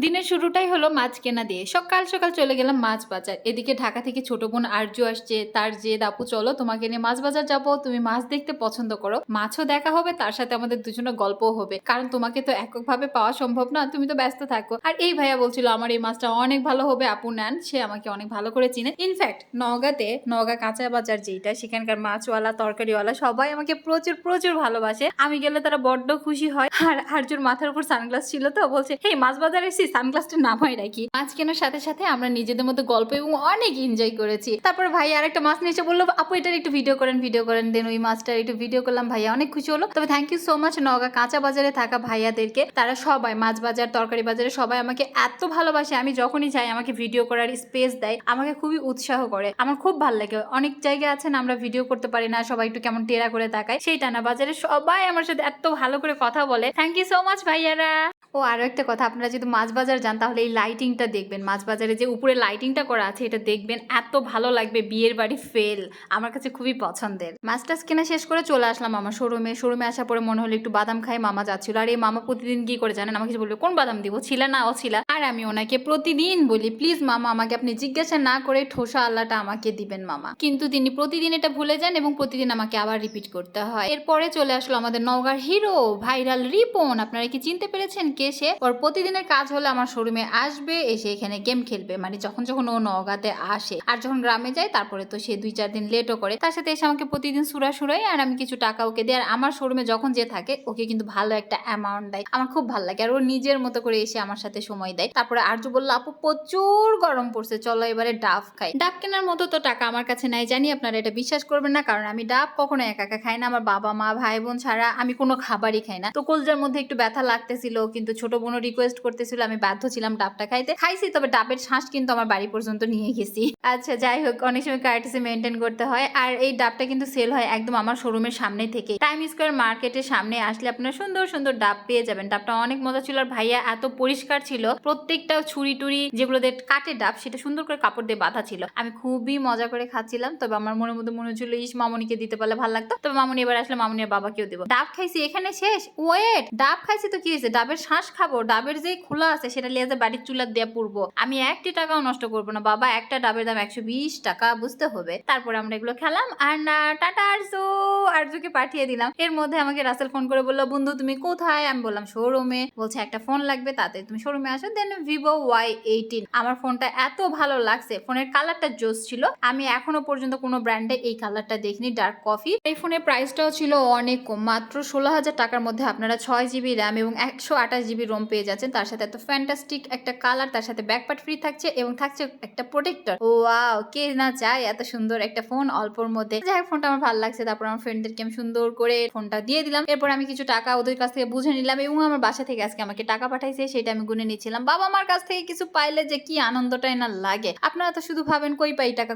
দিনের শুরুটাই হলো মাছ কেনা দিয়ে। সকাল সকাল চলে গেলাম মাছ বাজার। এদিকে ঢাকা থেকে ছোট বোন আরজু আসছে। তার জেদ, আপু চলো তোমাকে নিয়ে মাছ বাজার যাবো, তুমি মাছ দেখতে পছন্দ করো, মাছও দেখা হবে, তার সাথে আমাদের দুজনের গল্পও হবে, কারণ তোমাকে তো এককভাবে পাওয়া সম্ভব না, তুমি তো ব্যস্ত থাকো। আর এই ভাইয়া বলছিল আমার এই মাছটা অনেক ভালো হবে, আপু নেন। সে আমাকে অনেক ভালো করে চিনে। ইনফ্যাক্ট নওগাঁ কাঁচা বাজার যেটা, সেখানকার মাছওয়ালা তরকারিওয়ালা সবাই আমাকে প্রচুর প্রচুর ভালোবাসে। আমি গেলে তারা বড্ড খুশি হয়। আর আরজুর মাথার উপর সানগ্লাস ছিল, তো বলছে হে মাছ বাজারে এসেছি, সানগ্লাসটা নামাই রাখি। মাছ কেনার সাথে সাথে আমরা নিজেদের মধ্যে গল্প এবং অনেক এনজয় করেছি। তারপর ভাই আরেকটা মাছ নিয়ে এসে বললো আপু এটার একটু ভিডিও করেন। দেন ওই মাছটার একটু ভিডিও করলাম, ভাইয়া অনেক খুশি হলো। তবে thank you so much Naogaon কাঁচা বাজারে থাকা ভাইয়াদেরকে। তারা সবাই মাছ বাজার তরকারি বাজারে সবাই আমাকে এত ভালোবাসে, আমি যখনই যাই আমাকে ভিডিও করার স্পেস দেয়, আমাকে খুবই উৎসাহ করে। আমার খুব ভালো লাগে। অনেক জায়গায় আছেন আমরা ভিডিও করতে পারি না, সবাই একটু কেমন টেরা করে তাকায়, সেইটা না, বাজারে সবাই আমার সাথে এত ভালো করে কথা বলে। থ্যাংক ইউ সো মাচ ভাইয়ারা। ও আরো একটা কথা, আপনারা যদি মাছ বাজার যান তাহলে এই লাইটিংটা দেখবেন। মাছ বাজারে যে উপরে লাইটিংটা করা আছে এটা দেখবেন, এত ভালো লাগবে, বিয়ের বাড়ি ফেল। আমার কাছে খুবই পছন্দের। মাছ টাছ কেনা শেষ করে চলে আসলাম আমার শোরুমে আসার পরে মনে হলো একটু বাদাম খাই। মামা যাচ্ছিল, আর এই মামা প্রতিদিন কি করে জানেন, আমাকে বলবে কোন বাদাম দিব, ছিল না ও ছিল। আর আমি ওনাকে প্রতিদিন বলি প্লিজ মামা আমাকে আপনি জিজ্ঞাসা না করে ঠোসা আল্লাহটা আমাকে দিবেন মামা, কিন্তু তিনি প্রতিদিন এটা ভুলে যান এবং প্রতিদিন আমাকে আবার রিপিট করতে হয়। এরপরে চলে আসলো আমাদের নওগাঁর হিরো ভাইরাল রিপন। আপনারা কি চিনতে পেরেছেন কে সে? ওর প্রতিদিনের কাজ হলো আমার শোরুমে আসবে, এসে এখানে গেম খেলবে, মানে যখন যখন ও নওগাঁতে আসে। আর যখন গ্রামে যায় তারপরে তো সে 2-4 দিন লেটও করে। তার সাথে এসে আমাকে প্রতিদিন সুরাই, আর আমি কিছু টাকা ওকে দিই। আর আমার শোরুমে যখন যে থাকে ওকে কিন্তু ভালো একটা অ্যামাউন্ট দেয়, আমার খুব ভালো লাগে। আর ও নিজের মতো করে এসে আমার সাথে সময় দেয়। তারপরে আরজু বললো আপু প্রচুর গরম পড়ছে, চলো এবারে ডাব খাই। ডাব কেনার মতো তো টাকা আমার কাছে নাই, জানি আপনারা এটা বিশ্বাস করবেন না, কারণ আমি ডাব কখনো একা একা খাই না। আমার বাবা মা ভাই বোন ছাড়া আমি কোনো খাবারই খাই না। তো কলজার মধ্যে একটু ব্যথা লাগতেছিল, কিন্তু ছোট বোনও রিকোয়েস্ট করতেছিল, আমি বাধ্য ছিলাম ডাবটা খাইছি। তবে ডাবের শ্বাস কিন্তু আমার বাড়ি পর্যন্ত নিয়ে গেছি। আচ্ছা যাই হোক, অনেক সময় কার্টেসি মেনটেন করতে হয়। আর এই ডাবটা কিন্তু সেল হয় একদম আমার শোরুমের সামনে থেকে। টাইম স্কোয়ার মার্কেটের সামনে আসলে আপনারা সুন্দর সুন্দর ডাব পেয়ে যাবেন। ডাবটা অনেক মজা ছিল, আর ভাইয়া এত পরিষ্কার ছিল, প্রত্যেকটা ছুরি টুরি যেগুলো দিয়ে কাটে ডাব সেটা সুন্দর করে কাপড় দিয়ে বাঁধা ছিল। আমি খুবই মজা করে খাচ্ছিলাম। তবে আমার মনের মধ্যে মনে হচ্ছিল ইস মামনিকে দিতে পারলে ভালো লাগতো। তবে মামনি এবার আসলে মামনির বাবাকেও দেবো। ডাব খাইছি এখানে শেষ, ওয়েট, ডাব খাইছি তো কি হয়েছে, ডাবের শ্বাস খাবো, ডাবের যে খোলা আছে সেটা লিয়ে যে বাড়ির চুলার দিয়ে পুরবো। আমি 1 টাকাও নষ্ট করবো না বাবা, একটা ডাবের দাম 120 টাকা, বুঝতে হবে। তারপরে আমরা এগুলো খেলাম আর না টাটা আরজুকে পাঠিয়ে দিলাম। এর মধ্যে আমাকে রাসেল ফোন করে বললো বন্ধু তুমি কোথায়? আমি বললাম শোরুমে। বলছে একটা ফোন লাগবে, তাতে তুমি শোরুমে আসো। দেন ভিভো Y18। আমার ফোনটা এত ভালো লাগছে, ফোনের কালারটা জোস ছিল। আমি এখনো পর্যন্ত কোনো ব্র্যান্ডে এই কালারটা দেখিনি, ডার্ক কফি। এই ফোনের প্রাইসটাও ছিল অনেক কম, মাত্র 16,000 টাকার মধ্যে আপনারা 6GB র্যাম এবং 128GB রোম পেয়ে যাচ্ছেন। তার সাথে এত ফ্যান্টাস্টিক একটা কালার, তার সাথে ব্যাকপার্ট ফ্রি থাকছে এবং থাকছে একটা প্রোটেক্টর। ওয়াও, কে না চায় এত সুন্দর একটা ফোন অল্পর মধ্যে। যাই হোক, ফোনটা আমার ভালো লাগছে। তারপর আমার ফ্রেন্ডদেরকে আমি সুন্দর করে ফোনটা দিয়ে দিলাম। এরপর আমি কিছু টাকা ওদের কাছ থেকে বুঝে নিলাম এবং আমার বাসা থেকে আজকে আমাকে টাকা পাঠাইছে, সেটা আমি গুনে নিচ্ছিলাম। বাবা মার কাছ থেকে কিছু পাইলে যে কি আনন্দটাই না লাগে। আপনারা তো শুধু ভাবেন কই পাই টাকা।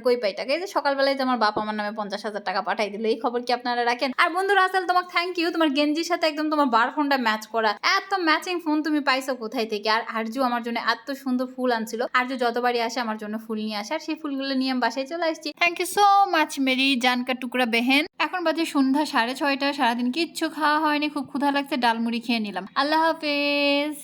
এই যে সকালবেলায় যে আমার বাবা আমার নামে 50,000 টাকা পাঠাই দিল, এই খবর কি আপনারা রাখেন? আর বন্ধু রাসেল তোমাকে থ্যাংক ইউ, তোমার গেঞ্জির সাথে একদম তোমার বার ফোনটা ম্যাচ করা, এত ম্যাচিং ফোন তুমি পাইছো কোথায় থেকে? আর আরজু আমার জন্য এত সুন্দর ফুল আনছিল। আরজু যতবারই আসে আমার জন্য ফুল নিয়ে আসে, আর সেই ফুলগুলো নিয়ে আমি বাসায় চলে আসছি। থ্যাংক ইউ সো মাচ মেরি জানকা টুকরা বেহেন। এখন বাজে সন্ধ্যা 6:30। সারাদিন কিচ্ছু খাওয়া হয়নি, খুব ক্ষুধা লাগছে, ডালমুড়ি খেয়ে নিলাম। আল্লাহ হাফেজ।